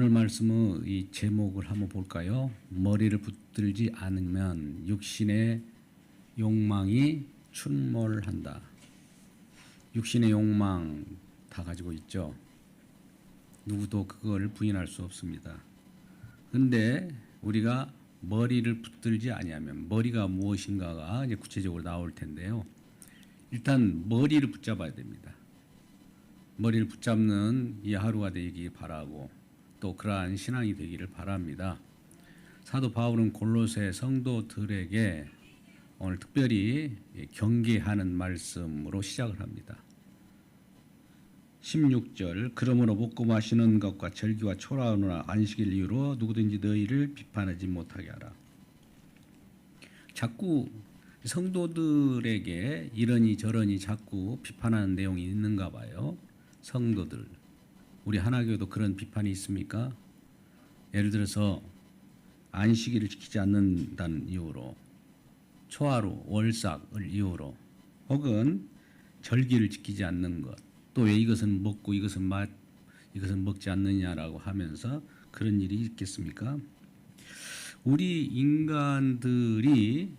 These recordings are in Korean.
오늘 말씀의 이 제목을 한번 볼까요? 머리를 붙들지 않으면 육신의 욕망이 출몰한다. 육신의 욕망 다 가지고 있죠. 누구도 그걸 부인할 수 없습니다. 그런데 우리가 머리를 붙들지 아니하면 머리가 무엇인가가 이제 구체적으로 나올 텐데요. 일단 머리를 붙잡아야 됩니다. 머리를 붙잡는 이 하루가 되기 바라고 또 그러한 신앙이 되기를 바랍니다. 사도 바울은 골로새 성도들에게 오늘 특별히 경계하는 말씀으로 시작을 합니다. 16절 그러므로 먹고 마시는 것과 절기와 초라하노라 안식일 이유로 누구든지 너희를 비판하지 못하게 하라. 자꾸 성도들에게 이러니 저러니 자꾸 비판하는 내용이 있는가 봐요. 성도들, 우리 하나교도 그런 비판이 있습니까? 예를 들어서 안식일을 지키지 않는다는 이유로, 초하루, 월삭을 이유로, 혹은 절기를 지키지 않는 것, 또 왜 이것은 먹고 이것은 먹지 않느냐라고 하면서 그런 일이 있겠습니까? 우리 인간들이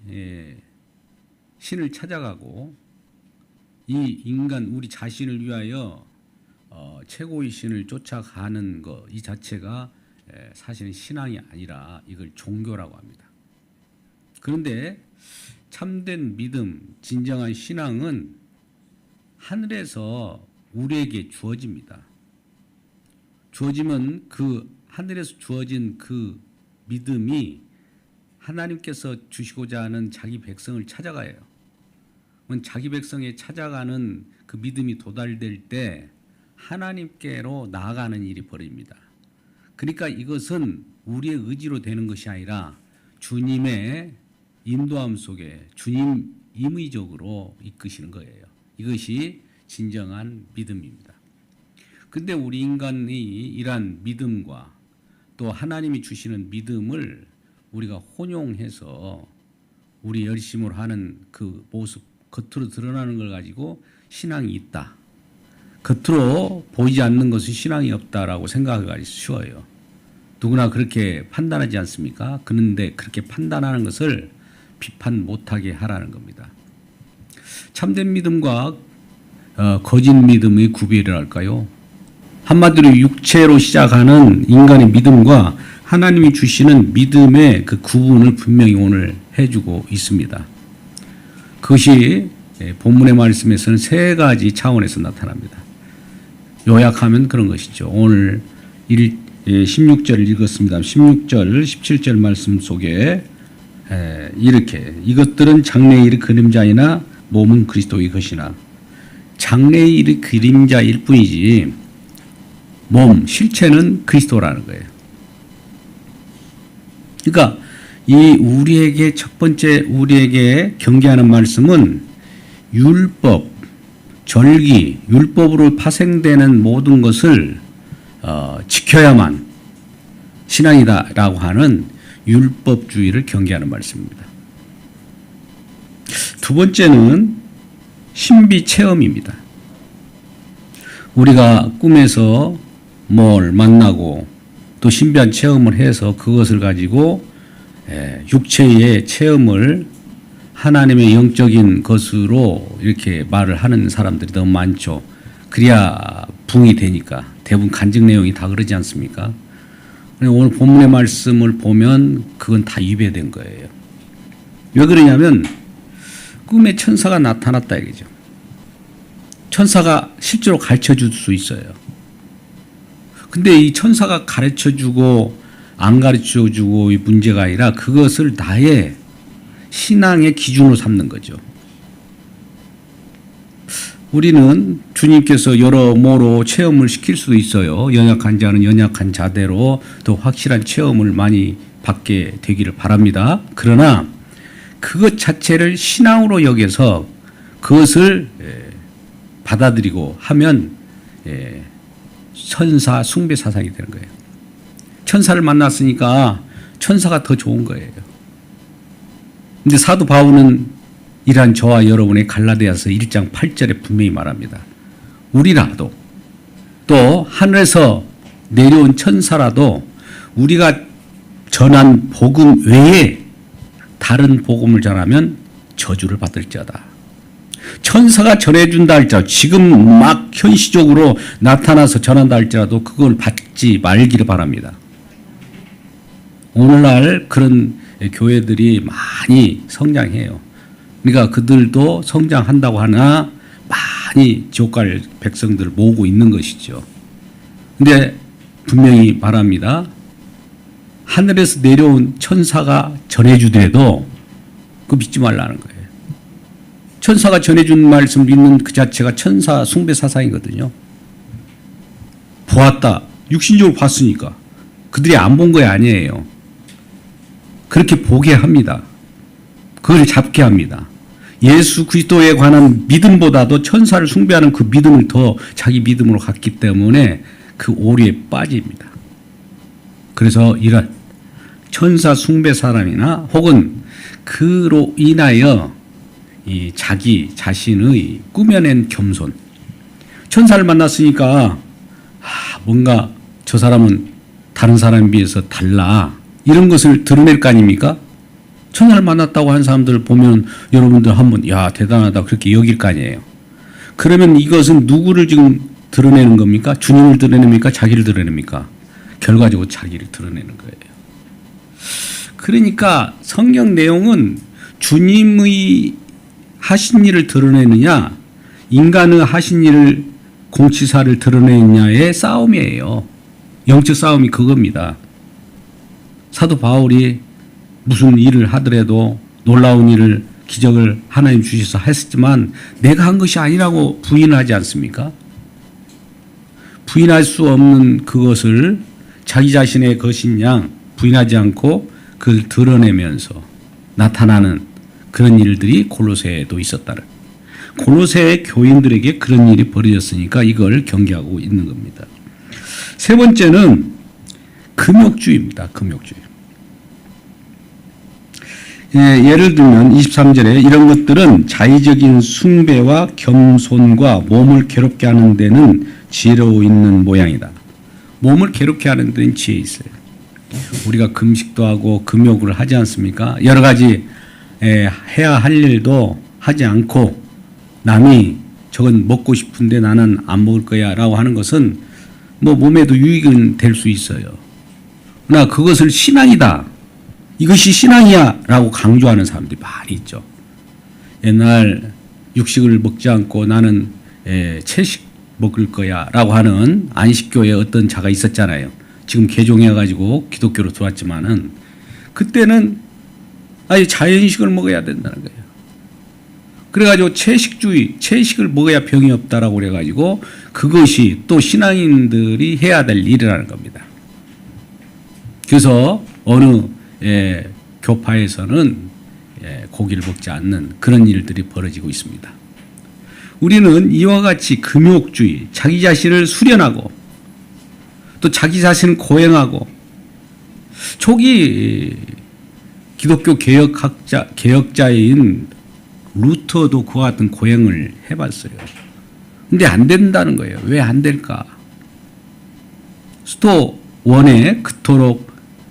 신을 찾아가고 이 인간 우리 자신을 위하여 최고의 신을 쫓아가는 것 이 자체가 사실은 신앙이 아니라 이걸 종교라고 합니다. 그런데 참된 믿음, 진정한 신앙은 하늘에서 우리에게 주어집니다. 주어지면 그 하늘에서 주어진 그 믿음이 하나님께서 주시고자 하는 자기 백성을 찾아가요. 자기 백성에 찾아가는 그 믿음이 도달될 때 하나님께로 나아가는 일이 벌어집니다. 그러니까 이것은 우리의 의지로 되는 것이 아니라 주님의 인도함 속에 주님 임의적으로 이끄시는 거예요. 이것이 진정한 믿음입니다. 근데 우리 인간이 이러한 믿음과 또 하나님이 주시는 믿음을 우리가 혼용해서 우리 열심으로 하는 그 모습, 겉으로 드러나는 걸 가지고 신앙이 있다. 겉으로 보이지 않는 것은 신앙이 없다라고 생각하기 쉬워요. 누구나 그렇게 판단하지 않습니까? 그런데 그렇게 판단하는 것을 비판 못하게 하라는 겁니다. 참된 믿음과 거짓 믿음의 구별을 할까요? 한마디로 육체로 시작하는 인간의 믿음과 하나님이 주시는 믿음의 그 구분을 분명히 오늘 해주고 있습니다. 그것이 본문의 말씀에서는 세 가지 차원에서 나타납니다. 요약하면 그런 것이죠. 오늘 16절을 읽었습니다. 16절, 17절 말씀 속에 이렇게 이것들은 장래의 일의 그림자이나 몸은 그리스도의 것이나 장래의 일의 그림자일 뿐이지 몸, 실체는 그리스도라는 거예요. 그러니까 이 우리에게 첫 번째 우리에게 경계하는 말씀은 율법, 절기, 율법으로 파생되는 모든 것을 지켜야만 신앙이다라고 하는 율법주의를 경계하는 말씀입니다. 두 번째는 신비 체험입니다. 우리가 꿈에서 뭘 만나고 또 신비한 체험을 해서 그것을 가지고 육체의 체험을 하나님의 영적인 것으로 이렇게 말을 하는 사람들이 너무 많죠. 그래야 붕이 되니까. 대부분 간증 내용이 다 그러지 않습니까? 오늘 본문의 말씀을 보면 그건 다 위배된 거예요. 왜 그러냐면 꿈에 천사가 나타났다 이거죠. 천사가 실제로 가르쳐줄 수 있어요. 근데 이 천사가 가르쳐주고 안 가르쳐주고 이 문제가 아니라 그것을 나의 신앙의 기준으로 삼는 거죠. 우리는 주님께서 여러모로 체험을 시킬 수도 있어요. 연약한 자는 연약한 자대로 더 확실한 체험을 많이 받게 되기를 바랍니다. 그러나 그것 자체를 신앙으로 여겨서 그것을 받아들이고 하면 천사 숭배 사상이 되는 거예요. 천사를 만났으니까 천사가 더 좋은 거예요. 근데 사도 바울은 이러한 저와 여러분의 갈라디아서 1장 8절에 분명히 말합니다. 우리라도 또 하늘에서 내려온 천사라도 우리가 전한 복음 외에 다른 복음을 전하면 저주를 받을지어다. 천사가 전해준다 할지라도 지금 막 현시적으로 나타나서 전한다 할지라도 그걸 받지 말기를 바랍니다. 오늘날 그런 교회들이 많이 성장해요. 그러니까 그들도 성장한다고 하나 많이 지옥 갈 백성들을 모으고 있는 것이죠. 근데 분명히 말합니다. 하늘에서 내려온 천사가 전해주더라도 그거 믿지 말라는 거예요. 천사가 전해준 말씀 믿는 그 자체가 천사 숭배 사상이거든요. 보았다. 육신적으로 봤으니까. 그들이 안 본 거 아니에요. 그렇게 보게 합니다. 그걸 잡게 합니다. 예수 그리스도에 관한 믿음보다도 천사를 숭배하는 그 믿음을 더 자기 믿음으로 갖기 때문에 그 오류에 빠집니다. 그래서 이런 천사 숭배 사람이나 혹은 그로 인하여 이 자기 자신의 꾸며낸 겸손. 천사를 만났으니까 뭔가 저 사람은 다른 사람에 비해서 달라. 이런 것을 드러낼 거 아닙니까? 천사를 만났다고 한 사람들을 보면 여러분들 한번 야 대단하다 그렇게 여길 거 아니에요. 그러면 이것은 누구를 지금 드러내는 겁니까? 주님을 드러냅니까? 자기를 드러냅니까? 결과적으로 자기를 드러내는 거예요. 그러니까 성경 내용은 주님의 하신 일을 드러내느냐 인간의 하신 일을 공치사를 드러내느냐의 싸움이에요. 영적 싸움이 그겁니다. 사도 바울이 무슨 일을 하더라도 놀라운 일을 기적을 하나님 주셔서 했지만 내가 한 것이 아니라고 부인하지 않습니까? 부인할 수 없는 그것을 자기 자신의 것인 양 부인하지 않고 그걸 드러내면서 나타나는 그런 일들이 골로새에도 있었다는. 골로새 교인들에게 그런 일이 벌어졌으니까 이걸 경계하고 있는 겁니다. 세 번째는 금욕주의입니다. 금욕주의. 예를 들면 23절에 이런 것들은 자의적인 숭배와 겸손과 몸을 괴롭게 하는 데는 지혜로 있는 모양이다. 몸을 괴롭게 하는 데는 지혜 있어요. 우리가 금식도 하고 금욕을 하지 않습니까? 여러 가지 해야 할 일도 하지 않고 남이 저건 먹고 싶은데 나는 안 먹을 거야 라고 하는 것은 뭐 몸에도 유익은 될 수 있어요. 그러나 그것을 신앙이다. 이것이 신앙이야 라고 강조하는 사람들이 많이 있죠. 옛날 육식을 먹지 않고 나는 채식 먹을 거야 라고 하는 안식교에 어떤 자가 있었잖아요. 지금 개종해가지고 기독교로 들어왔지만은 그때는 아예 자연식을 먹어야 된다는 거예요. 그래가지고 채식주의, 채식을 먹어야 병이 없다라고 그래가지고 그것이 또 신앙인들이 해야 될 일이라는 겁니다. 그래서 어느 교파에서는 고기를 먹지 않는 그런 일들이 벌어지고 있습니다. 우리는 이와 같이 금욕주의, 자기 자신을 수련하고 또 자기 자신을 고행하고 초기 기독교 개혁자인 루터도 그와 같은 고행을 해봤어요. 근데 안 된다는 거예요. 왜 안 될까? 수도원에 그토록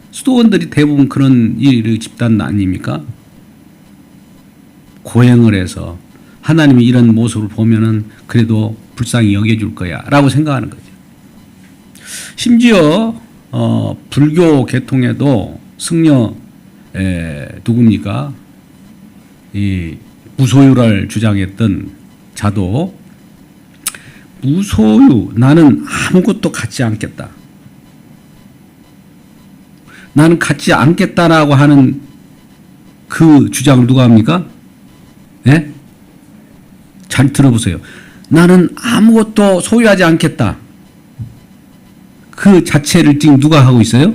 수도원들이 대부분 그런 일의 집단 아닙니까? 고행을 해서 하나님이 이런 모습을 보면은 그래도 불쌍히 여겨줄 거야 라고 생각하는 거죠. 심지어 불교 계통에도 승려 누굽니까? 이 무소유를 주장했던 자도 무소유, 나는 아무것도 갖지 않겠다. 나는 갖지 않겠다라고 하는 그 주장을 누가 합니까? 예? 잘 들어보세요. 나는 아무것도 소유하지 않겠다. 그 자체를 지금 누가 하고 있어요?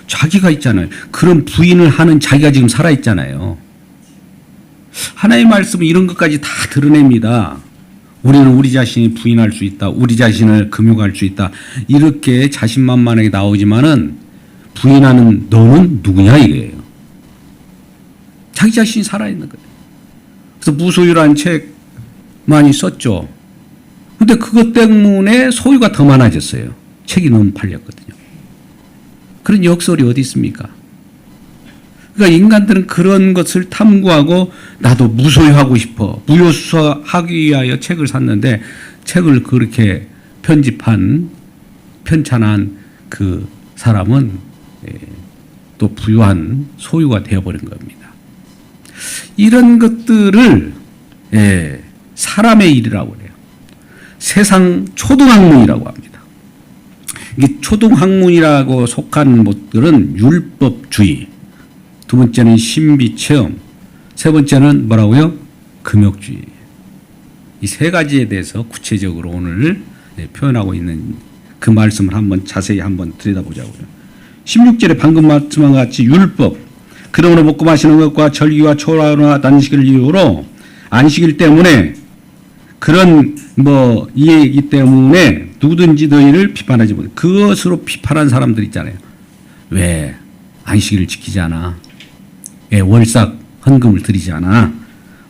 자기가 있잖아요. 그런 부인을 하는 자기가 지금 살아있잖아요. 하나님의 말씀은 이런 것까지 다 드러냅니다. 우리는 우리 자신이 부인할 수 있다. 우리 자신을 금욕할 수 있다. 이렇게 자신만만하게 나오지만은 부인하는 너는 누구냐 이거예요. 자기 자신이 살아있는 거예요. 그래서 무소유라는 책 많이 썼죠. 근데 그것 때문에 소유가 더 많아졌어요. 책이 너무 팔렸거든요. 그런 역설이 어디 있습니까? 그러니까 인간들은 그런 것을 탐구하고 나도 무소유하고 싶어. 무효수사하기 위하여 책을 샀는데 책을 그렇게 편찬한 그 사람은 또 부유한 소유가 되어버린 겁니다. 이런 것들을 사람의 일이라고 해요. 세상 초등학문이라고 합니다. 이게 초등학문이라고 속한 것들은 율법주의, 두 번째는 신비체험, 세 번째는 뭐라고요? 금욕주의. 이 세 가지에 대해서 구체적으로 오늘 표현하고 있는 그 말씀을 한번 자세히 한번 들여다보자고요. 16절에 방금 말씀한 같이 율법, 그러므로 먹고 마시는 것과 절기와 초라나 단식을 이유로 안식일 때문에 그런 이 얘기 때문에 누구든지 너희를 비판하지 못해. 그것으로 비판한 사람들 있잖아요. 왜 안식일을 지키지 않아? 왜 월삭 헌금을 드리지 않아?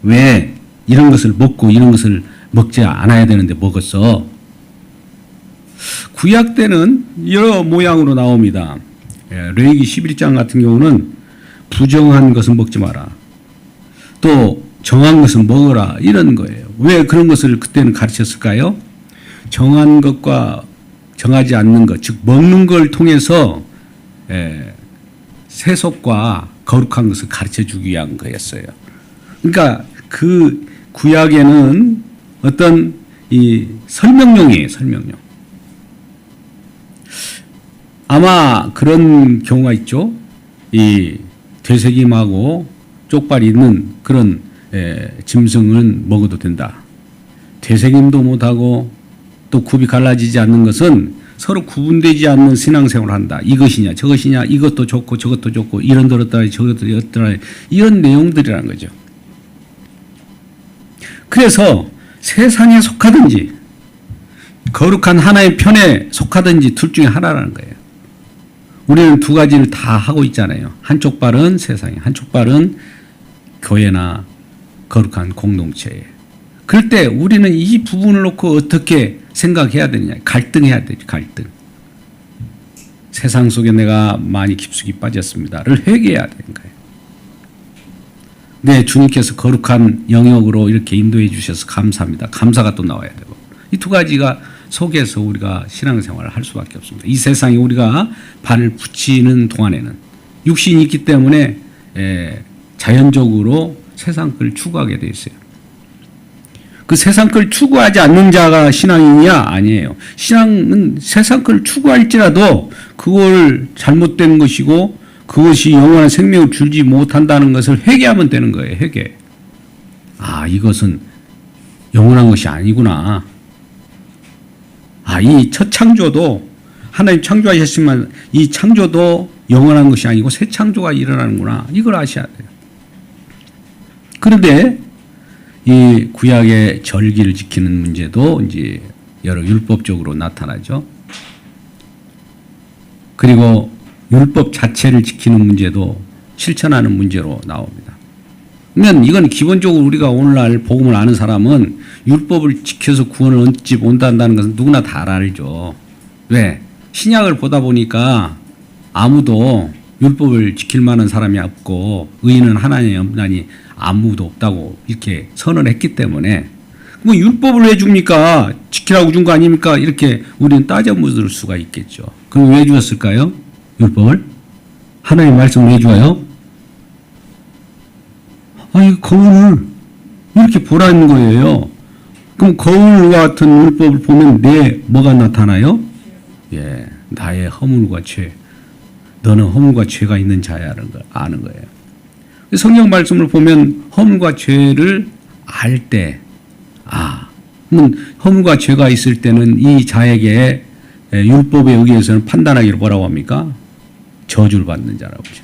왜 이런 것을 먹고 이런 것을 먹지 않아야 되는데 먹었어? 구약 때는 여러 모양으로 나옵니다. 레위기 11장 같은 경우는 부정한 것은 먹지 마라. 또 정한 것은 먹어라. 이런 거예요. 왜 그런 것을 그때는 가르쳤을까요? 정한 것과 정하지 않는 것, 즉 먹는 걸 통해서 세속과 거룩한 것을 가르쳐주기 위한 거였어요. 그러니까 그 구약에는 어떤 이 설명용이에요. 설명용. 아마 그런 경우가 있죠. 이 되새김하고 쪽발이 있는 그런 짐승은 먹어도 된다. 되새김도 못하고 또 굽이 갈라지지 않는 것은 서로 구분되지 않는 신앙생활을 한다. 이것이냐 저것이냐, 이것도 좋고 저것도 좋고, 이런 들었다 저것도 들었다, 이런 내용들이라는 거죠. 그래서 세상에 속하든지 거룩한 하나의 편에 속하든지 둘 중에 하나라는 거예요. 우리는 두 가지를 다 하고 있잖아요. 한쪽 발은 세상에, 한쪽 발은 교회나 거룩한 공동체에. 그럴 때 우리는 이 부분을 놓고 어떻게 생각해야 되느냐. 갈등해야 되죠. 갈등. 세상 속에 내가 많이 깊숙이 빠졌습니다를 회개해야 되는 거예요. 네, 주님께서 거룩한 영역으로 이렇게 인도해 주셔서 감사합니다. 감사가 또 나와야 되고. 이 두 가지가 속에서 우리가 신앙생활을 할 수밖에 없습니다. 이 세상에 우리가 발을 붙이는 동안에는 육신이 있기 때문에 자연적으로 세상 걸 추구하게 돼 있어요. 그 세상 걸 추구하지 않는 자가 신앙이냐? 아니에요. 신앙은 세상 걸 추구할지라도 그걸 잘못된 것이고 그것이 영원한 생명을 주지 못한다는 것을 회개하면 되는 거예요. 회개. 아, 이것은 영원한 것이 아니구나. 아, 이 첫 창조도 하나님 창조하셨지만 이 창조도 영원한 것이 아니고 새 창조가 일어나는구나. 이걸 아셔야 돼요. 그런데 이 구약의 절기를 지키는 문제도 이제 여러 율법적으로 나타나죠. 그리고 율법 자체를 지키는 문제도 실천하는 문제로 나옵니다. 그러면 이건 기본적으로 우리가 오늘날 복음을 아는 사람은 율법을 지켜서 구원을 얻지 못한다는 것은 누구나 다 알죠. 왜? 신약을 보다 보니까 아무도 율법을 지킬 만한 사람이 없고 의인은 하나님이 없나니 아무도 없다고 이렇게 선언했기 때문에 뭐 율법을 왜 줍니까? 지키라고 준 거 아닙니까? 이렇게 우리는 따져 묻을 수가 있겠죠. 그럼 왜 주었을까요? 율법을? 하나님 말씀을 왜 줘요? 아니, 거울을 이렇게 보라는 거예요. 그럼 거울과 같은 율법을 보면 내 뭐가 나타나요? 예, 나의 허물과 죄. 너는 허물과 죄가 있는 자야라는 걸 아는 거예요. 성경 말씀을 보면 허물과 죄를 알 때, 허물과 죄가 있을 때는 이 자에게 율법에 의해서는 판단하기를 뭐라고 합니까? 저주를 받는 자라고 하죠.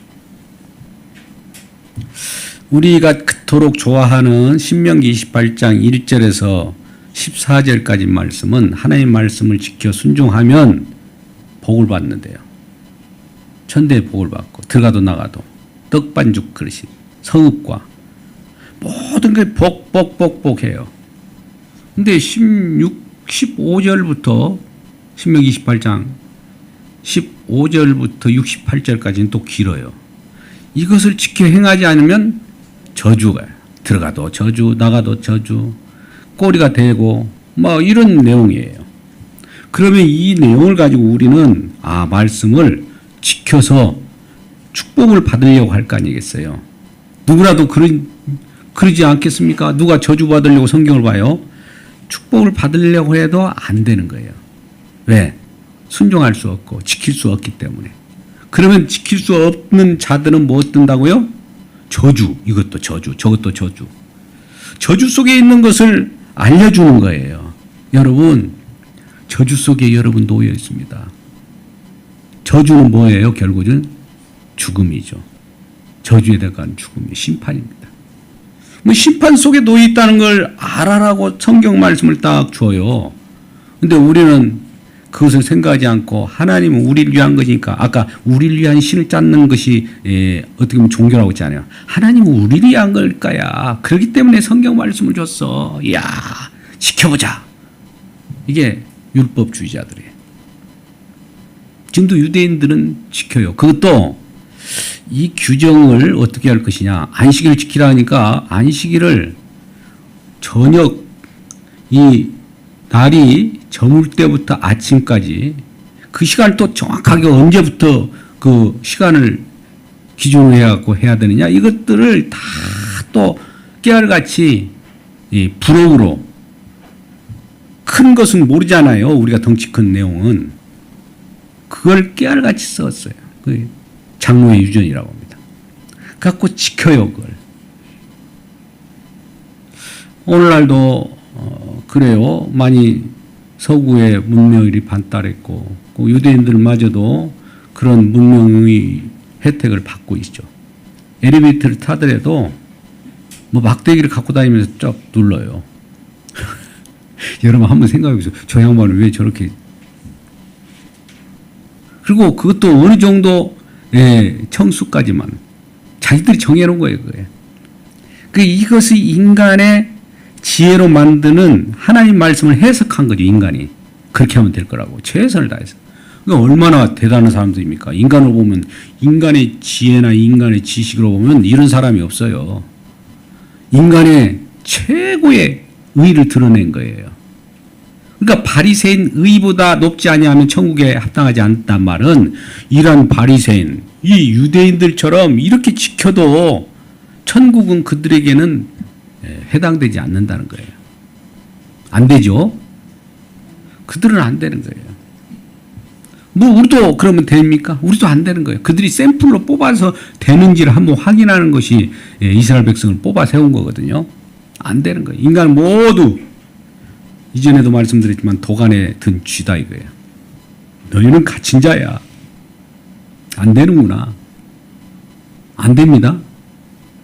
우리가 그토록 좋아하는 신명기 28장 1절에서 14절까지 말씀은 하나님의 말씀을 지켜 순종하면 복을 받는데요. 천대의 복을 받고 들어가도 나가도 떡반죽 그릇이 성읍과 모든 게 복해요. 근데 15절부터 신명기 28장 15절부터 68절까지는 또 길어요. 이것을 지켜 행하지 않으면 저주가 들어가도 저주, 나가도 저주, 꼬리가 되고 뭐 이런 내용이에요. 그러면 이 내용을 가지고 우리는 말씀을 지켜서 축복을 받으려고 할 거 아니겠어요. 누구라도 그러지 않겠습니까? 누가 저주 받으려고 성경을 봐요? 축복을 받으려고 해도 안 되는 거예요. 왜? 순종할 수 없고 지킬 수 없기 때문에. 그러면 지킬 수 없는 자들은 뭐 뜬다고요? 저주. 이것도 저주, 저것도 저주. 저주 속에 있는 것을 알려주는 거예요. 여러분, 저주 속에 여러분 놓여 있습니다. 저주는 뭐예요? 결국은 죽음이죠. 저주에 대한 죽음이 심판입니다. 뭐 심판 속에 놓여 있다는 걸 알아라고 성경 말씀을 딱 줘요. 근데 우리는 그것을 생각하지 않고 하나님은 우리를 위한 것이니까 아까 우리를 위한 신을 찾는 것이 어떻게 보면 종교라고 했잖아요. 하나님은 우리를 위한 걸까야. 그렇기 때문에 성경 말씀을 줬어. 이야, 지켜보자. 이게 율법주의자들이에요. 지금도 유대인들은 지켜요. 그것도 이 규정을 어떻게 할 것이냐. 안식일을 지키라 하니까 안식일을 저녁 이 날이 저물 때부터 아침까지 그 시간을 또 정확하게 언제부터 그 시간을 기준으로 해갖고 해야 되느냐. 이것들을 다 또 깨알같이 이 부록으로 큰 것은 모르잖아요. 우리가 덩치 큰 내용은. 그걸 깨알같이 썼어요. 그 장로의 유전이라고 합니다. 갖고 지켜요, 그걸. 오늘날도 그래요. 많이 서구의 문명이 발달했고 유대인들마저도 그런 문명의 혜택을 받고 있죠. 엘리베이터를 타더라도 뭐 막대기를 갖고 다니면서 쫙 눌러요. 여러분 한번 생각해 보세요. 저 양반은 왜 저렇게. 그리고 그것도 어느 정도 청수까지만 자기들이 정해놓은 거예요. 그게. 이것이 인간의 지혜로 만드는 하나님 말씀을 해석한 거죠. 인간이. 그렇게 하면 될 거라고. 최선을 다해서. 얼마나 대단한 사람들입니까? 인간으로 보면 인간의 지혜나 인간의 지식으로 보면 이런 사람이 없어요. 인간의 최고의 의를 드러낸 거예요. 그러니까 바리새인 의보다 높지 아니하면 천국에 합당하지 않단 말은 이런 바리새인 이 유대인들처럼 이렇게 지켜도 천국은 그들에게는 해당되지 않는다는 거예요. 안 되죠? 그들은 안 되는 거예요. 뭐 우리도 그러면 됩니까? 우리도 안 되는 거예요. 그들이 샘플로 뽑아서 되는지를 한번 확인하는 것이 이스라엘 백성을 뽑아 세운 거거든요. 안 되는 거예요. 인간 모두 이전에도 말씀드렸지만 도간에 든 쥐다 이거예요. 너희는 갇힌 자야. 안 되는구나. 안 됩니다.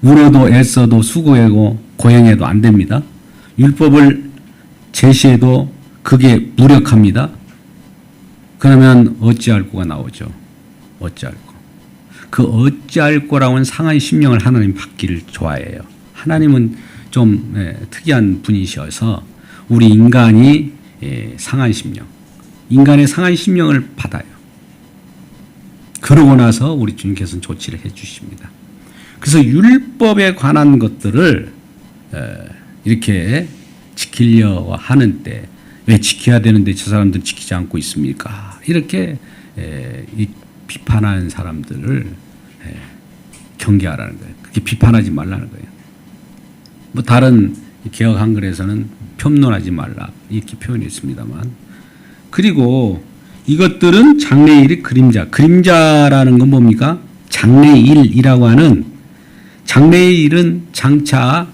울어도 애써도 수고하고 고행해도 안 됩니다. 율법을 제시해도 그게 무력합니다. 그러면 어찌할꼬가 나오죠. 어찌할꼬. 그 어찌할꼬라고는 상한 심령을 하나님 받기를 좋아해요. 하나님은 좀 특이한 분이셔서 우리 인간이 상한 심령, 인간의 상한 심령을 받아요. 그러고 나서 우리 주님께서는 조치를 해 주십니다. 그래서 율법에 관한 것들을 이렇게 지키려 하는 때 왜 지켜야 되는데 저 사람들은 지키지 않고 있습니까? 이렇게 비판하는 사람들을 경계하라는 거예요. 그렇게 비판하지 말라는 거예요. 뭐 다른 개혁 한글에서는 폄론하지 말라 이렇게 표현했습니다만, 그리고 이것들은 장래일의 그림자. 그림자라는 건 뭡니까? 장래일이라고 하는, 장래의 일은 장차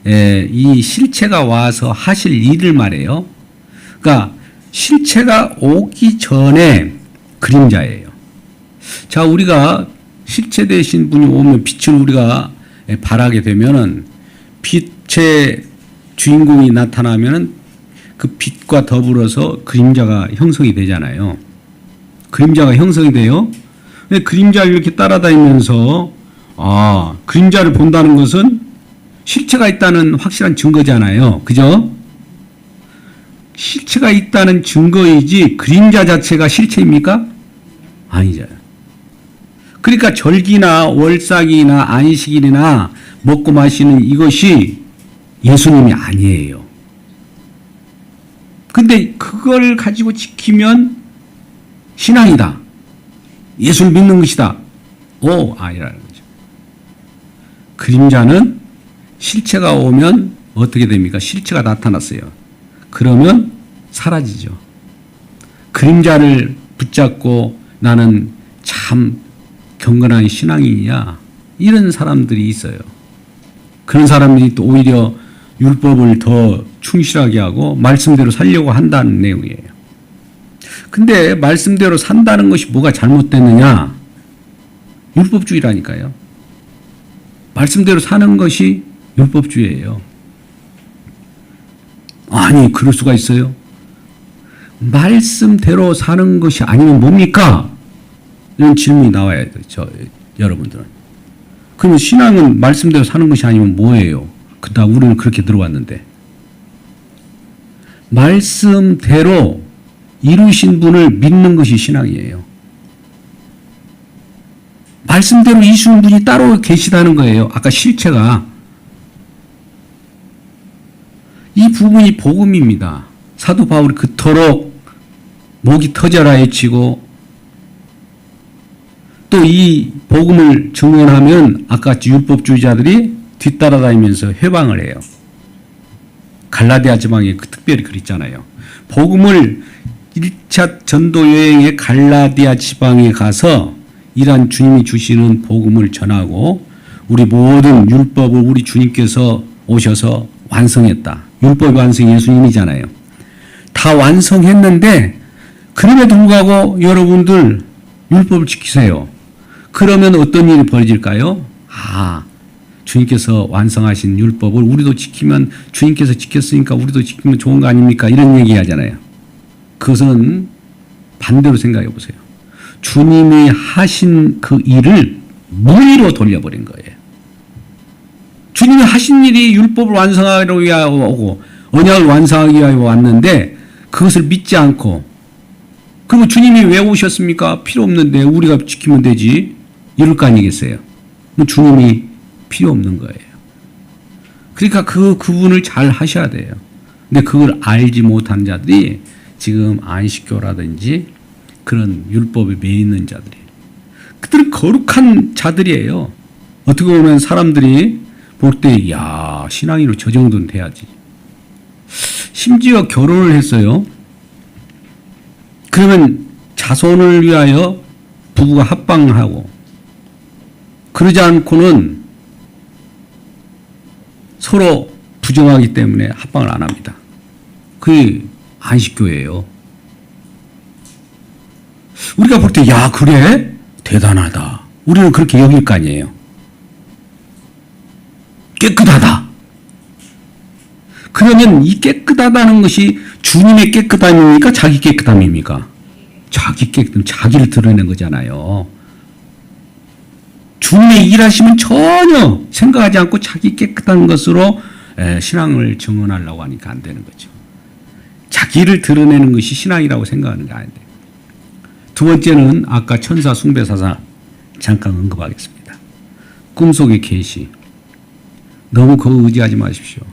이 실체가 와서 하실 일을 말해요. 그러니까 실체가 오기 전에 그림자예요. 자, 우리가 실체 되신 분이 오면 빛을 우리가 발하게 되면은 빛의 주인공이 나타나면은 그 빛과 더불어서 그림자가 형성이 되잖아요. 그림자가 형성이 돼요. 근데 그림자를 이렇게 따라다니면서 그림자를 본다는 것은 실체가 있다는 확실한 증거잖아요. 그죠? 실체가 있다는 증거이지 그림자 자체가 실체입니까? 아니죠. 그러니까 절기나 월삭이나 안식일이나 먹고 마시는 이것이 예수님이 아니에요. 근데 그걸 가지고 지키면 신앙이다. 예수를 믿는 것이다. 아니라는 거죠. 그림자는 실체가 오면 어떻게 됩니까? 실체가 나타났어요. 그러면 사라지죠. 그림자를 붙잡고 나는 참 경건한 신앙이냐? 이런 사람들이 있어요. 그런 사람들이 또 오히려 율법을 더 충실하게 하고 말씀대로 살려고 한다는 내용이에요. 근데 말씀대로 산다는 것이 뭐가 잘못됐느냐? 율법주의라니까요. 말씀대로 사는 것이 율법주의예요. 아니, 그럴 수가 있어요? 말씀대로 사는 것이 아니면 뭡니까? 이런 질문이 나와야 돼요. 여러분들은. 그러면 신앙은 말씀대로 사는 것이 아니면 뭐예요? 그다음 우리는 그렇게 들어왔는데. 말씀대로 이루신 분을 믿는 것이 신앙이에요. 말씀대로 이루신 분이 따로 계시다는 거예요. 아까 실체가. 이 부분이 복음입니다. 사도 바울이 그토록 목이 터져라 외치고 또 이 복음을 증언하면 아까 율법주의자들이 뒤따라다니면서 회방을 해요. 갈라디아 지방에 특별히 그랬잖아요. 복음을 1차 전도 여행에 갈라디아 지방에 가서 이란 주님이 주시는 복음을 전하고 우리 모든 율법을 우리 주님께서 오셔서 완성했다. 율법의 완성이 예수님이잖아요. 다 완성했는데 그럼에도 불구하고 여러분들 율법을 지키세요. 그러면 어떤 일이 벌어질까요? 주님께서 완성하신 율법을 우리도 지키면 주님께서 지켰으니까 우리도 지키면 좋은 거 아닙니까? 이런 얘기 하잖아요. 그것은 반대로 생각해 보세요. 주님이 하신 그 일을 무의로 돌려버린 거예요. 주님이 하신 일이 율법을 완성하기 위하여 오고 언약을 완성하기 위하여 왔는데 그것을 믿지 않고 그러면 주님이 왜 오셨습니까? 필요 없는데 우리가 지키면 되지. 이럴 거 아니겠어요? 주님이 필요 없는 거예요. 그러니까 그분을 잘 하셔야 돼요. 근데 그걸 알지 못한 자들이 지금 안식교라든지 그런 율법에 매 있는 자들이. 그들은 거룩한 자들이에요. 어떻게 보면 사람들이 볼 때, 신앙인으로 저 정도는 돼야지. 심지어 결혼을 했어요. 그러면 자손을 위하여 부부가 합방하고, 그러지 않고는 서로 부정하기 때문에 합방을 안 합니다. 그게 안식교예요. 우리가 볼 때, 그래? 대단하다. 우리는 그렇게 여길 거 아니에요. 깨끗하다. 그러면 이 깨끗하다는 것이 주님의 깨끗함입니까? 자기 깨끗함입니까? 자기 깨끗함, 자기를 드러낸 거잖아요. 주님의 일하심은 전혀 생각하지 않고 자기 깨끗한 것으로 신앙을 증언하려고 하니까 안 되는 거죠. 자기를 드러내는 것이 신앙이라고 생각하는 게 아닌데. 두 번째는 아까 천사 숭배사사 잠깐 언급하겠습니다. 꿈속의 계시. 너무 그거 의지하지 마십시오.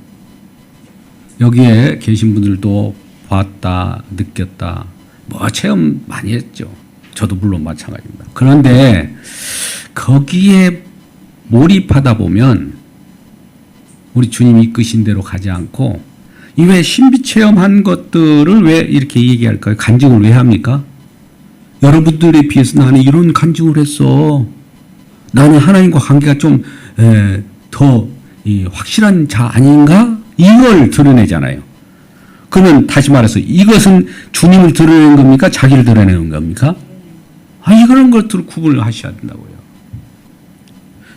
여기에 계신 분들도 봤다, 느꼈다, 체험 많이 했죠. 저도 물론 마찬가지입니다. 그런데 거기에 몰입하다 보면 우리 주님이 이끄신 대로 가지 않고 이 왜 신비 체험한 것들을 왜 이렇게 얘기할까요? 간증을 왜 합니까? 여러분들에 비해서 나는 이런 간증을 했어. 나는 하나님과 관계가 좀 더 확실한 자 아닌가? 이걸 드러내잖아요. 그러면 다시 말해서 이것은 주님을 드러내는 겁니까? 자기를 드러내는 겁니까? 이런 것들을 구분을 하셔야 된다고요.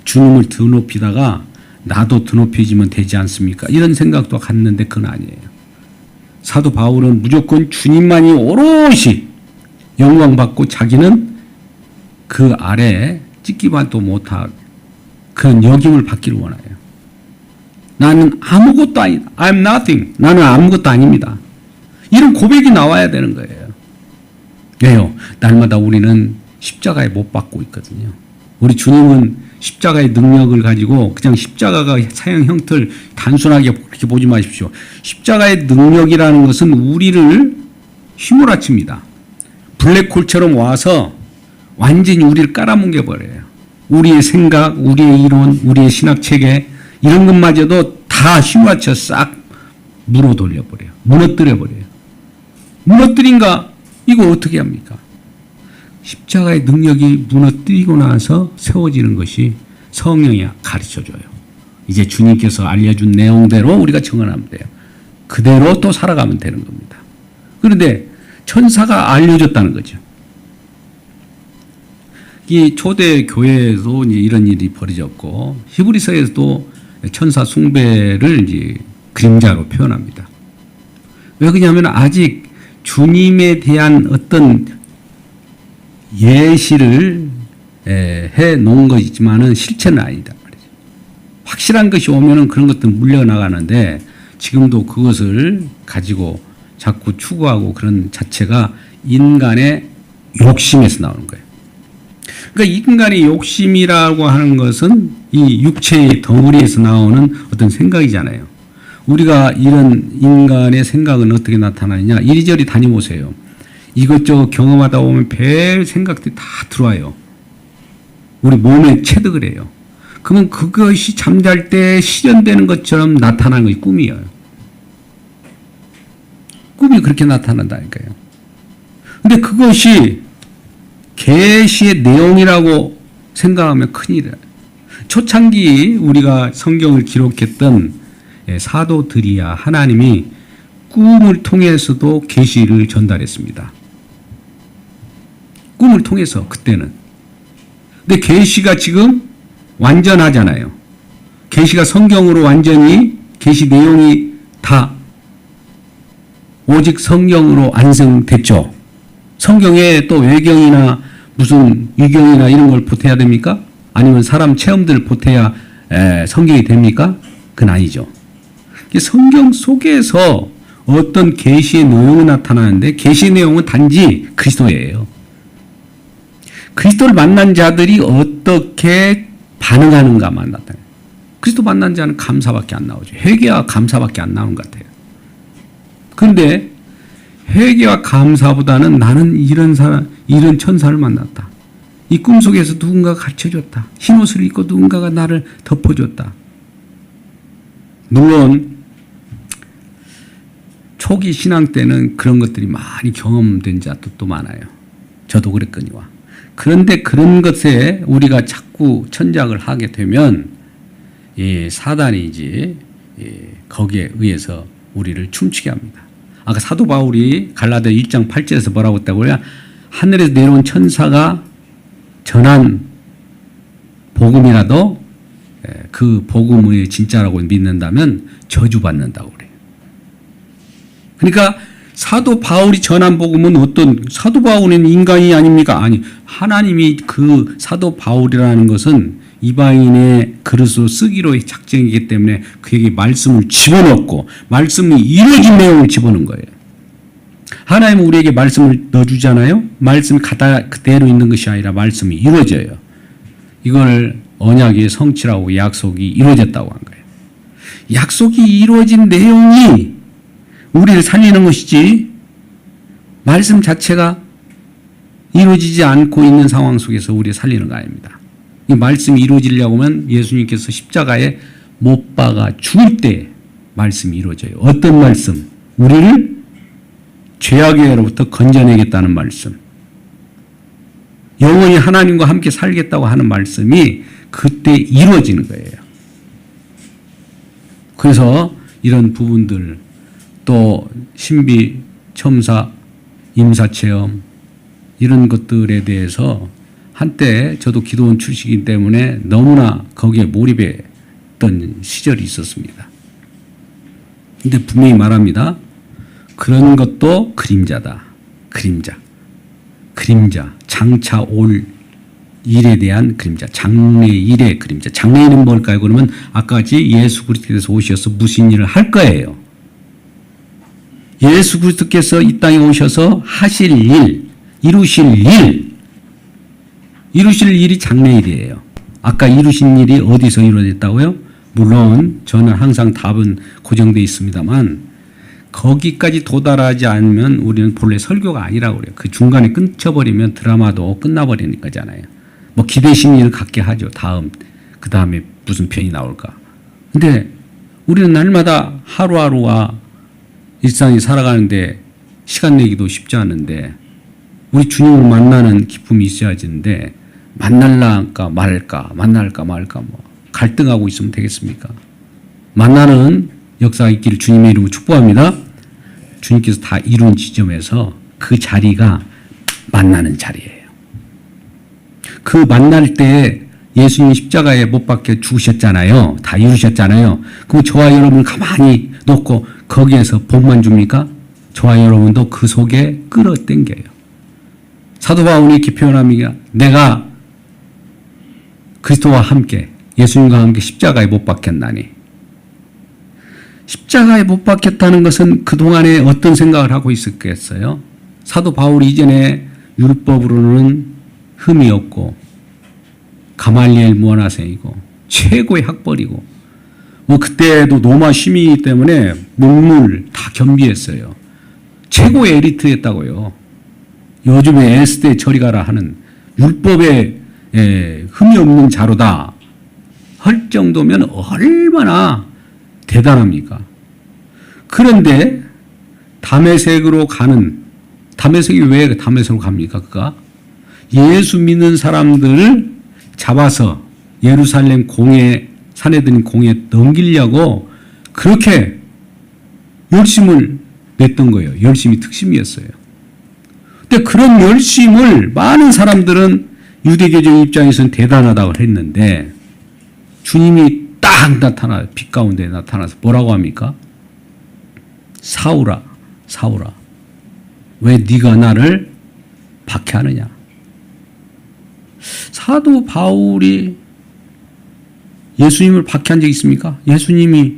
주님을 드높이다가 나도 드높여지면 되지 않습니까? 이런 생각도 갖는데 그건 아니에요. 사도 바울은 무조건 주님만이 오롯이 영광받고 자기는 그 아래에 찍기만도 못한 그런 역임을 받기를 원해요. 나는 아무것도 아니다. I'm nothing. 나는 아무것도 아닙니다. 이런 고백이 나와야 되는 거예요. 왜요? 날마다 우리는 십자가에 못 박고 있거든요. 우리 주님은 십자가의 능력을 가지고 그냥 십자가가 사형 형태를 단순하게 그렇게 보지 마십시오. 십자가의 능력이라는 것은 우리를 휘몰아칩니다. 블랙홀처럼 와서 완전히 우리를 깔아뭉개 버려요. 우리의 생각, 우리의 이론, 우리의 신학체계 이런 것마저도 다 휘몰아쳐 싹 물어 돌려버려요. 무너뜨려 버려요. 무너뜨린가? 이거 어떻게 합니까? 십자가의 능력이 무너뜨리고 나서 세워지는 것이 성령이 가르쳐줘요. 이제 주님께서 알려준 내용대로 우리가 정언하면 돼요. 그대로 또 살아가면 되는 겁니다. 그런데 천사가 알려줬다는 거죠. 이 초대 교회에도 이제 이런 일이 벌어졌고 히브리서에서도 천사 숭배를 이제 그림자로 표현합니다. 왜 그러냐면 아직 주님에 대한 어떤 예시를 해 놓은 것이지만은 실체는 아니다 말이죠. 확실한 것이 오면은 그런 것들 물려나가는데 지금도 그것을 가지고 자꾸 추구하고 그런 자체가 인간의 욕심에서 나오는 거예요. 그러니까 인간의 욕심이라고 하는 것은 이 육체의 덩어리에서 나오는 어떤 생각이잖아요. 우리가 이런 인간의 생각은 어떻게 나타나느냐? 이리저리 다녀보세요. 이것저것 경험하다 보면 별 생각들이 다 들어와요. 우리 몸에 체득을 해요. 그러면 그것이 잠잘 때 실현되는 것처럼 나타나는 것이 꿈이에요. 꿈이 그렇게 나타난다니까요. 근데 그것이 계시의 내용이라고 생각하면 큰일이에요. 초창기 우리가 성경을 기록했던 사도들이야 하나님이 꿈을 통해서도 계시를 전달했습니다. 꿈을 통해서 그때는. 근데 계시가 지금 완전하잖아요. 계시가 성경으로 완전히 계시 내용이 다 오직 성경으로 완성됐죠. 성경에 또 외경이나 무슨 유경이나 이런 걸 보태야 됩니까? 아니면 사람 체험들을 보태야 성경이 됩니까? 그건 아니죠. 성경 속에서 어떤 계시의 내용이 나타나는데 계시의 내용은 단지 그리스도예요. 그리스도를 만난 자들이 어떻게 반응하는가만 나타나요. 그리스도 만난 자는 감사밖에 안 나오죠. 회개와 감사밖에 안 나오는 것 같아요. 그런데 회개와 감사보다는 나는 이런 사람, 이런 천사를 만났다. 이 꿈속에서 누군가가 가르쳐줬다. 흰옷을 입고 누군가가 나를 덮어줬다. 물론 초기 신앙 때는 그런 것들이 많이 경험된 자도 또 많아요. 저도 그랬거니와. 그런데 그런 것에 우리가 자꾸 천작을 하게 되면 사단이 이제 거기에 의해서 우리를 춤추게 합니다. 아까 사도 바울이 갈라디아 1장 8절에서 뭐라고 했다고요? 하늘에서 내려온 천사가 전한 복음이라도 그 복음의 진짜라고 믿는다면 저주받는다고 그래요. 그러니까 사도 바울이 전한 복음은 어떤 사도 바울은 인간이 아닙니까? 아니, 하나님이 그 사도 바울이라는 것은 이방인의 그릇으로 쓰기로 작정이기 때문에 그에게 말씀을 집어넣고 말씀이 이루어진 내용을 집어넣은 거예요. 하나님은 우리에게 말씀을 넣어주잖아요. 말씀이 그대로 있는 것이 아니라 말씀이 이루어져요. 이걸 언약의 성취라고 약속이 이루어졌다고 한 거예요. 약속이 이루어진 내용이 우리를 살리는 것이지 말씀 자체가 이루어지지 않고 있는 상황 속에서 우리를 살리는 거 아닙니다. 이 말씀이 이루어지려고 하면 예수님께서 십자가에 못 박아 죽을 때 말씀이 이루어져요. 어떤 말씀? 우리를 죄악에로부터 건져내겠다는 말씀. 영원히 하나님과 함께 살겠다고 하는 말씀이 그때 이루어지는 거예요. 그래서 이런 부분들 또 신비, 첨사, 임사체험 이런 것들에 대해서 한때 저도 기도원 출신이기 때문에 너무나 거기에 몰입했던 시절이 있었습니다. 근데 분명히 말합니다. 그런 것도 그림자다. 그림자. 장차 올 일에 대한 그림자. 장래일의 그림자. 장래일은 뭘까요? 그러면 아까 같이 예수 그리스도께서 오셔서 무슨 일을 할 거예요. 예수 그리스도께서 이 땅에 오셔서 하실 일, 이루실 일, 이루실 일이 장래일이에요. 아까 이루신 일이 어디서 이루어졌다고요? 물론 저는 항상 답은 고정되어 있습니다만 거기까지 도달하지 않으면 우리는 본래 설교가 아니라고 그래요. 그 중간에 끊쳐버리면 드라마도 끝나버리니까잖아요. 뭐 기대 심리를 갖게 하죠. 그 다음에 무슨 편이 나올까. 근데 우리는 날마다 하루하루가 일상이 살아가는데 시간 내기도 쉽지 않은데 우리 주님을 만나는 기쁨이 있어야지는데 만날까 말까 뭐 갈등하고 있으면 되겠습니까? 만나는 역사가 있기를 주님의 이름으로 축복합니다. 주님께서 다 이룬 지점에서 그 자리가 만나는 자리예요. 그 만날 때 예수님이 십자가에 못 박혀 죽으셨잖아요. 다 이루셨잖아요. 그럼 저와 여러분을 가만히 놓고 거기에서 복만 줍니까? 저와 여러분도 그 속에 끌어당겨요. 사도 바울이 이렇게 표현합니다. 내가 그리스도와 함께 예수님과 함께 십자가에 못 박혔나니. 십자가에 못 박혔다는 것은 그동안에 어떤 생각을 하고 있었겠어요? 사도 바울이 이전에 율법으로는 흠이 없고 가말리엘 무원하생이고 최고의 학벌이고 뭐 그때도 로마 시민이기 때문에 문물 다 겸비했어요. 최고의 에리트였다고요. 요즘에 에스대 저리 가라 하는 율법에 흠이 없는 자로다 할 정도면 얼마나 대단합니까? 그런데 다메섹으로 가는, 다메섹이 왜 다메섹으로 갑니까? 그가 예수 믿는 사람들을 잡아서 예루살렘 공회, 사내들인 공회에 넘기려고 그렇게 열심을 냈던 거예요. 열심이 특심이었어요. 근데 그런 열심을 많은 사람들은 유대교적 입장에서는 대단하다고 했는데 주님이 딱 나타나, 빛 가운데 나타나서 뭐라고 합니까? 사울아, 사울아, 왜 네가 나를 박해하느냐? 사도 바울이 예수님을 박해한 적 있습니까? 예수님이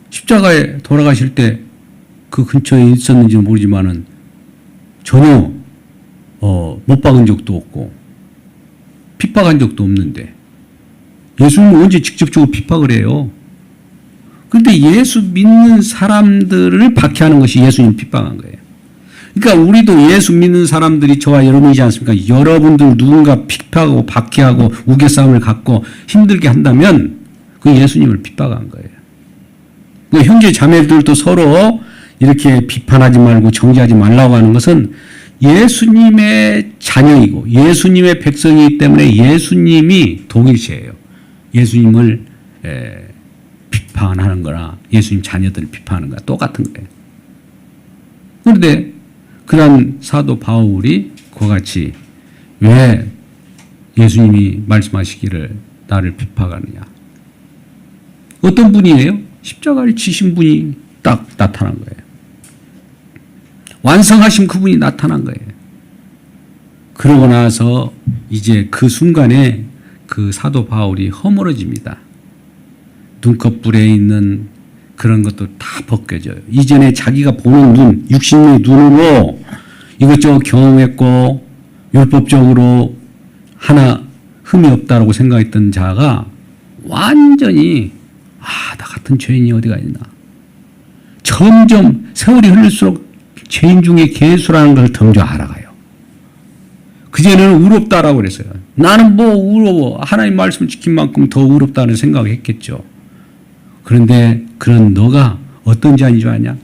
십자가에 돌아가실 때 그 근처에 있었는지는 모르지만은 전혀 못 박은 적도 없고 핍박한 적도 없는데 예수님은 언제 직접적으로 핍박을 해요? 그런데 예수 믿는 사람들을 박해하는 것이 예수님 핍박한 거예요. 그러니까 우리도 예수 믿는 사람들이 저와 여러분이지 않습니까? 여러분들 누군가 핍박하고 박해하고 우겨싸움을 갖고 힘들게 한다면 그 예수님을 핍박한 거예요. 그러니까 형제 자매들도 서로 이렇게 비판하지 말고 정죄하지 말라고 하는 것은 예수님의 자녀이고 예수님의 백성이기 때문에 예수님이 동일시해요. 예수님을 비판하는 거나 예수님 자녀들을 비판하는 거나 똑같은 거예요. 그런데 그런 사도 바울이 그와 같이 왜 예수님이 말씀하시기를 나를 비판하느냐. 어떤 분이에요? 십자가를 지신 분이 딱 나타난 거예요. 완성하신 그분이 나타난 거예요. 그러고 나서 이제 그 순간에 그 사도 바울이 허물어집니다. 눈꺼풀에 있는 그런 것도 다 벗겨져요. 이전에 자기가 보는 눈, 육신의 눈으로 이것저것 경험했고 율법적으로 하나 흠이 없다라고 생각했던 자가 완전히 나 같은 죄인이 어디가 있나. 점점 세월이 흐를수록 죄인 중에 괴수라는 걸 점점 알아가요. 그전에는 의롭다라고 그랬어요. 나는 뭐 의로워. 하나님 말씀을 지킨 만큼 더 의롭다는 생각을 했겠죠. 그런데 그런 너가 어떤 자인 줄 아냐?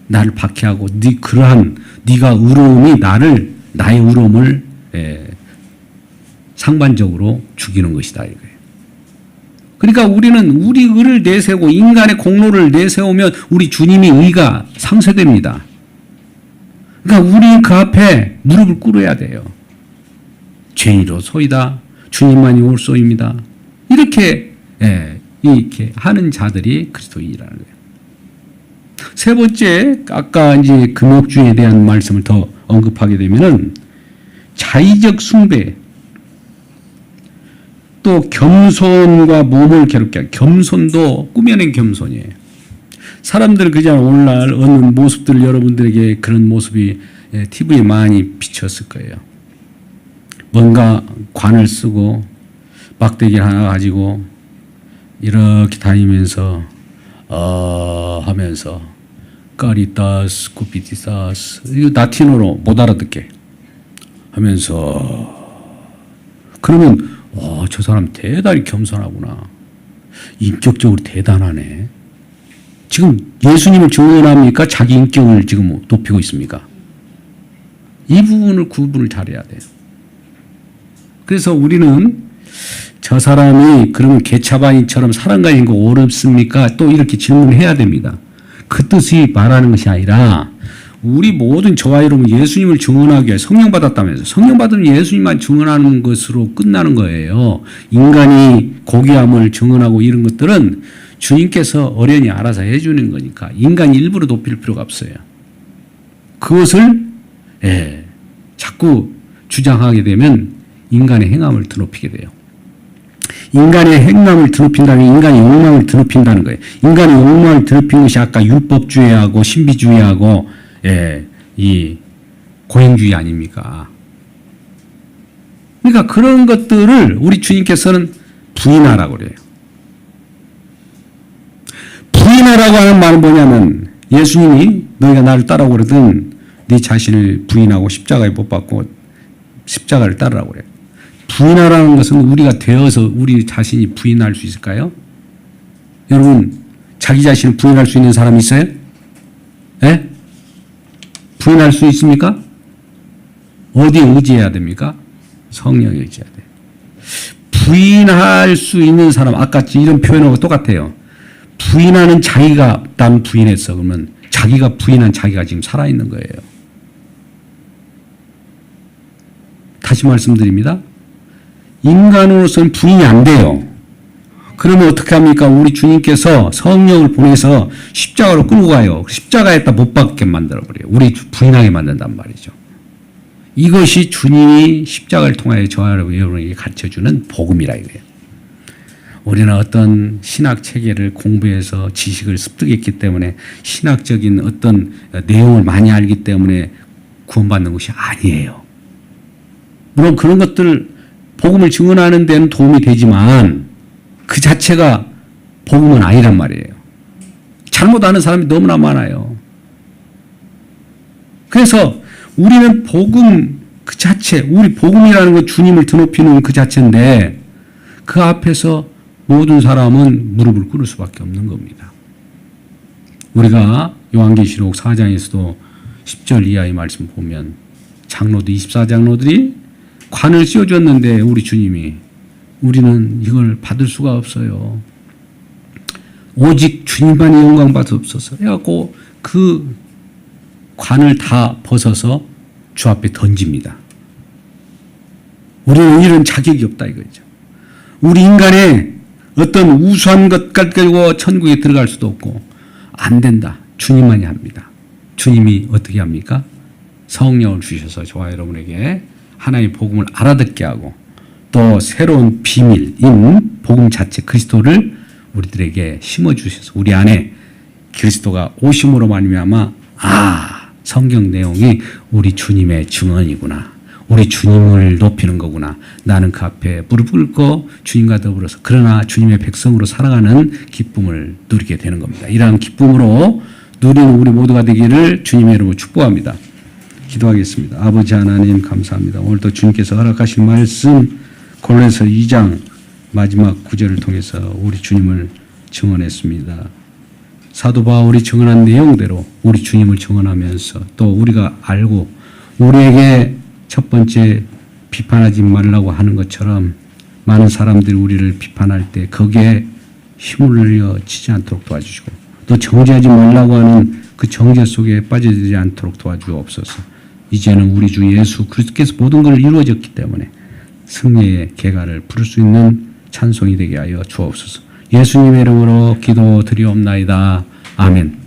나를 박해하고 그러한 네가 의로움이 나의 의로움을 상반적으로 죽이는 것이다 이거예요. 그러니까 우리는 우리 의를 내세우고 인간의 공로를 내세우면 우리 주님의 의가 상쇄됩니다. 그러니까 우리 그 앞에 무릎을 꿇어야 돼요. 죄인으로소이다. 주님만이 옳소입니다. 이렇게 하는 자들이 그리스도인이라는 거예요. 세 번째, 아까 이제 금욕주에 대한 말씀을 더 언급하게 되면은 자의적 숭배, 또 겸손과 몸을 괴롭게 하는 겸손도 꾸며낸 겸손이에요. 사람들 그냥 오늘날 어느 모습들 여러분들에게 그런 모습이 TV에 많이 비쳤을 거예요. 뭔가 관을 쓰고 막대기 하나 가지고 이렇게 다니면서 하면서 까리타스 쿠피티사스 이거 라틴어로 못 알아듣게 하면서 그러면 저 사람 대단히 겸손하구나. 인격적으로 대단하네. 지금 예수님을 증언합니까? 자기 인격을 지금 높이고 있습니까? 이 부분을 구분을 잘해야 돼요. 그래서 우리는 저 사람이 그러면 개차반이처럼 사람 가진 거 옳습니까? 또 이렇게 질문을 해야 됩니다. 그 뜻이 말하는 것이 아니라 우리 모든 저와 여러분 예수님을 증언하기 위해 성령 받았다면서 성령 받으면 예수님만 증언하는 것으로 끝나는 거예요. 인간이 고귀함을 증언하고 이런 것들은 주님께서 어련히 알아서 해주는 거니까 인간이 일부러 높일 필요가 없어요. 그것을 자꾸 주장하게 되면 인간의 행함을 드높이게 돼요. 인간의 행함을 드높인다면 인간의 욕망을 드높인다는 거예요. 인간의 욕망을 드높이는 것이 아까 율법주의하고 신비주의하고 이 고행주의 아닙니까? 그러니까 그런 것들을 우리 주님께서는 부인하라고 그래요. 부인하라고 하는 말은 뭐냐면 예수님이 너희가 나를 따라오고 그러든 네 자신을 부인하고 십자가에 못 박고 십자가를 따르라고 그래요. 부인하라는 것은 우리가 되어서 우리 자신이 부인할 수 있을까요? 여러분 자기 자신을 부인할 수 있는 사람 있어요? 예? 부인할 수 있습니까? 어디에 의지해야 됩니까? 성령에 의지해야 돼요. 부인할 수 있는 사람 아까 이런 표현하고 똑같아요. 부인하는 자기가 난 부인했어 그러면 자기가 부인한 자기가 지금 살아있는 거예요. 다시 말씀드립니다. 인간으로서는 부인이 안 돼요. 그러면 어떻게 합니까? 우리 주님께서 성령을 보내서 십자가로 끌고 가요. 십자가에다 못 박게 만들어버려요. 우리 부인하게 만든단 말이죠. 이것이 주님이 십자가를 통하여 저와 여러분에게 가르쳐주는 복음이라 이거예요. 우리는 어떤 신학 체계를 공부해서 지식을 습득했기 때문에 신학적인 어떤 내용을 많이 알기 때문에 구원받는 것이 아니에요. 물론 그런 것들 복음을 증언하는 데는 도움이 되지만 그 자체가 복음은 아니란 말이에요. 잘못 아는 사람이 너무나 많아요. 그래서 우리는 복음 그 자체, 우리 복음이라는 건 주님을 드높이는 그 자체인데 그 앞에서 모든 사람은 무릎을 꿇을 수밖에 없는 겁니다. 우리가 요한계시록 4장에서도 10절 이하의 말씀 보면 장로들 24장로들이 관을 씌워줬는데 우리 주님이 우리는 이걸 받을 수가 없어요. 오직 주님만이 영광 받으옵소서 해갖고 그 관을 다 벗어서 주 앞에 던집니다. 우리는 이런 자격이 없다 이거죠. 우리 인간의 어떤 우수한 것 가지고 천국에 들어갈 수도 없고 안 된다. 주님만이 합니다. 주님이 어떻게 합니까? 성령을 주셔서 저와 여러분에게 하나님의 복음을 알아듣게 하고 또 새로운 비밀인 복음 자체 그리스도를 우리들에게 심어주셔서 우리 안에 그리스도가 오심으로 말미암아 성경 내용이 우리 주님의 증언이구나. 우리 주님을 높이는 거구나. 나는 그 앞에 무릎을 꿇고 주님과 더불어서 그러나 주님의 백성으로 살아가는 기쁨을 누리게 되는 겁니다. 이러한 기쁨으로 누리는 우리 모두가 되기를 주님의 이름으로 축복합니다. 기도하겠습니다. 아버지 하나님 감사합니다. 오늘도 주님께서 허락하신 말씀 골로새 2장 마지막 구절을 통해서 우리 주님을 증언했습니다. 사도 바울이 증언한 내용대로 우리 주님을 증언하면서 또 우리가 알고 우리에게 첫 번째 비판하지 말라고 하는 것처럼 많은 사람들이 우리를 비판할 때 거기에 힘을 흘려치지 않도록 도와주시고 또 정죄하지 말라고 하는 그 정죄 속에 빠져들지 않도록 도와주옵소서. 이제는 우리 주 예수 그리스도께서 모든 걸 이루어졌기 때문에 승리의 계가를 부를 수 있는 찬송이 되게 하여 주옵소서. 예수님의 이름으로 기도드리옵나이다. 아멘.